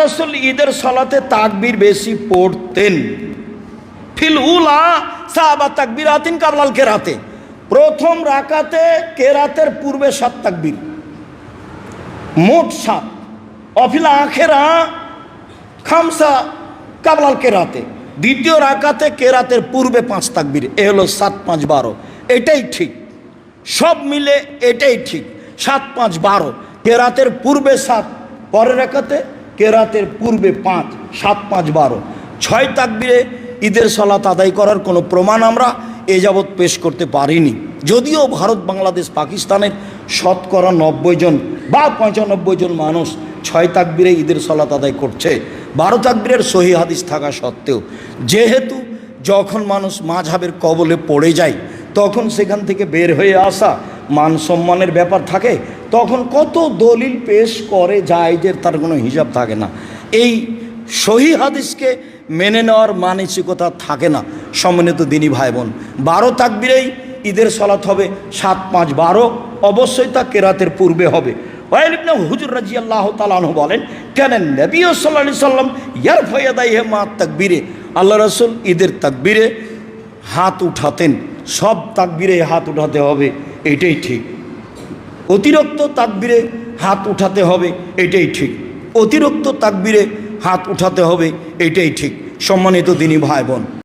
রাসূল ঈদের সালাতে তাকবীর বেশি পড়তেন। ফিল উলা সাহাবা তাকবীরাতিন কাবলাল কেরাতে, প্রথম রাকাতে কেরাতের পূর্বে 7 তাকবীর, মোট 7। অফিল আখেরা খামসা কাবলাল কেরাতে, দ্বিতীয় রাকাতে কেরাতের পূর্বে 5 তাকবীর। এ হলো 7 5 12। এটাই ঠিক, সব মিলে এটাই ঠিক। 7 5 12, কেরাতের পূর্বে 7, পরের রাকাতে কেরাতের পূর্বে 5, 7 5 12। 6 তাকবীরে ঈদের সালাত আদায় করার কোনো প্রমাণ আমরা এ যাবৎ পেশ করতে পারিনি। যদিও ভারত, বাংলাদেশ, পাকিস্তানের শতকরা 90 জন বা 95 জন মানুষ 6 তাকবীরে ঈদের সালাত আদায় করছে, 12 তাকবীরের সহি হাদিস থাকা সত্ত্বেও। যেহেতু যখন মানুষ মাযহাবের কবলে পড়ে যায়, তখন সেখান থেকে বের হয়ে আসা মান সম্মানের ব্যাপার থাকে, তখন কত দলিল পেশ করে যায় যে তার কোনো হিসাব থাকে না। এই সহি হাদিসকে মেনে নেওয়ার মানসিকতা থাকে না। সম্মানিত দিনী ভাই বোন, 12 তাকবীরেই ঈদের সালাত হবে। 7 5 12 অবশ্যই তা কেরাতের পূর্বে হবে। ওয়াইল ইবনে হুজুর রাদিয়াল্লাহু তাআলা আনহু বলেন, কেন নবী সাল্লাল্লাহু আলাইহি সাল্লাম ইয়ারফা ইয়াদাইহি মা তাকবীরে, আল্লাহ রাসূল ঈদের তাকবীরে হাত উঠাতেন। সব তাকবীরে হাত উঠাতে হবে, এটাই ঠিক। অতিরিক্ত তাকবীরে হাত উঠাতে হবে, এটাই ঠিক। অতিরিক্ত তাকবীরে হাত উঠাতে হবে, এটাই ঠিক। সম্মানিত দিনী ভাই বোন,